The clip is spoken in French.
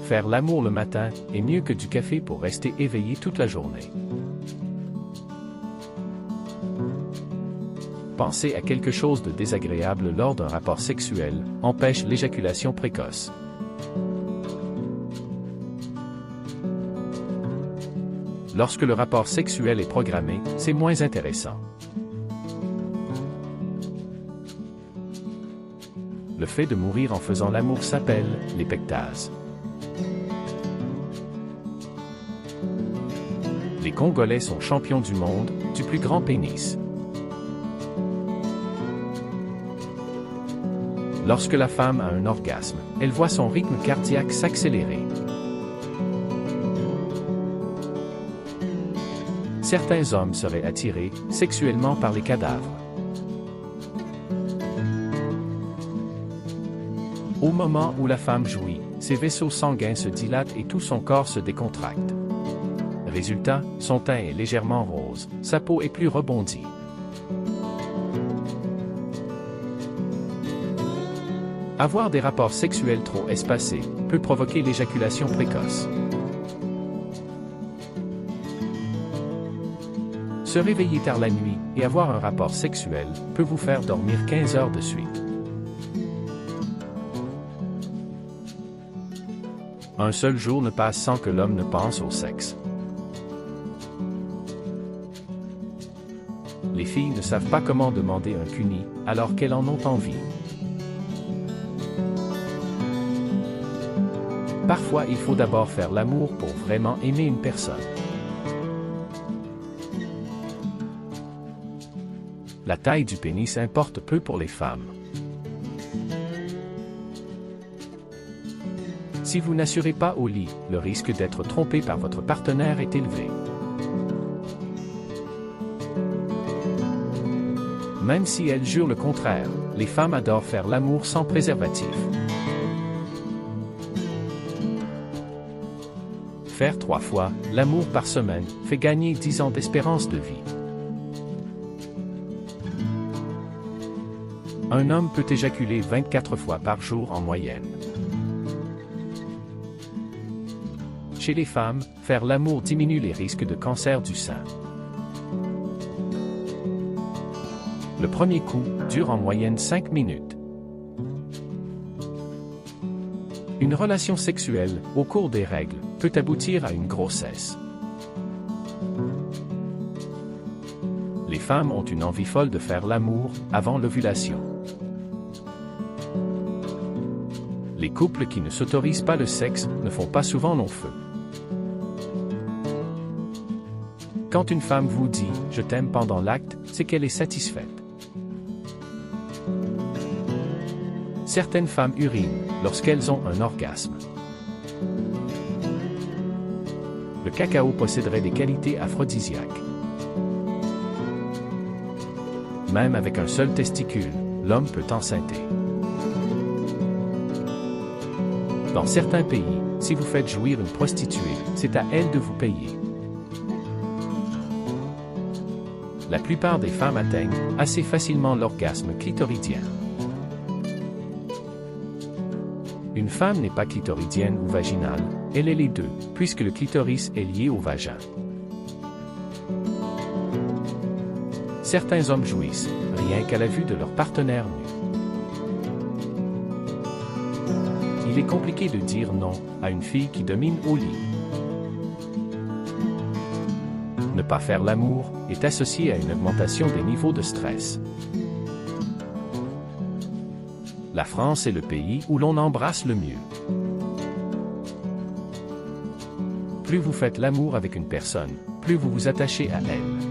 Faire l'amour le matin est mieux que du café pour rester éveillé toute la journée. Penser à quelque chose de désagréable lors d'un rapport sexuel empêche l'éjaculation précoce. Lorsque le rapport sexuel est programmé, c'est moins intéressant. Le fait de mourir en faisant l'amour s'appelle l'épectase. Les Congolais sont champions du monde du plus grand pénis. Lorsque la femme a un orgasme, elle voit son rythme cardiaque s'accélérer. Certains hommes seraient attirés sexuellement par les cadavres. Au moment où la femme jouit, ses vaisseaux sanguins se dilatent et tout son corps se décontracte. Résultat, son teint est légèrement rose, sa peau est plus rebondie. Avoir des rapports sexuels trop espacés peut provoquer l'éjaculation précoce. Se réveiller tard la nuit et avoir un rapport sexuel peut vous faire dormir 15 heures de suite. Un seul jour ne passe sans que l'homme ne pense au sexe. Les filles ne savent pas comment demander un cuni alors qu'elles en ont envie. Parfois, il faut d'abord faire l'amour pour vraiment aimer une personne. La taille du pénis importe peu pour les femmes. Si vous n'assurez pas au lit, le risque d'être trompé par votre partenaire est élevé. Même si elles jurent le contraire, les femmes adorent faire l'amour sans préservatif. Faire 3 fois l'amour par semaine fait gagner 10 ans d'espérance de vie. Un homme peut éjaculer 24 fois par jour en moyenne. Chez les femmes, faire l'amour diminue les risques de cancer du sein. Le premier coup dure en moyenne 5 minutes. Une relation sexuelle, au cours des règles, peut aboutir à une grossesse. Les femmes ont une envie folle de faire l'amour avant l'ovulation. Les couples qui ne s'autorisent pas le sexe ne font pas souvent long feu. Quand une femme vous dit « je t'aime » pendant l'acte, c'est qu'elle est satisfaite. Certaines femmes urinent lorsqu'elles ont un orgasme. Le cacao posséderait des qualités aphrodisiaques. Même avec un seul testicule, l'homme peut enceinte. Dans certains pays, si vous faites jouir une prostituée, c'est à elle de vous payer. La plupart des femmes atteignent assez facilement l'orgasme clitoridien. Une femme n'est pas clitoridienne ou vaginale, elle est les deux, puisque le clitoris est lié au vagin. Certains hommes jouissent, rien qu'à la vue de leur partenaire nu. Il est compliqué de dire non à une fille qui domine au lit. Ne pas faire l'amour est associé à une augmentation des niveaux de stress. La France est le pays où l'on embrasse le mieux. Plus vous faites l'amour avec une personne, plus vous vous attachez à elle.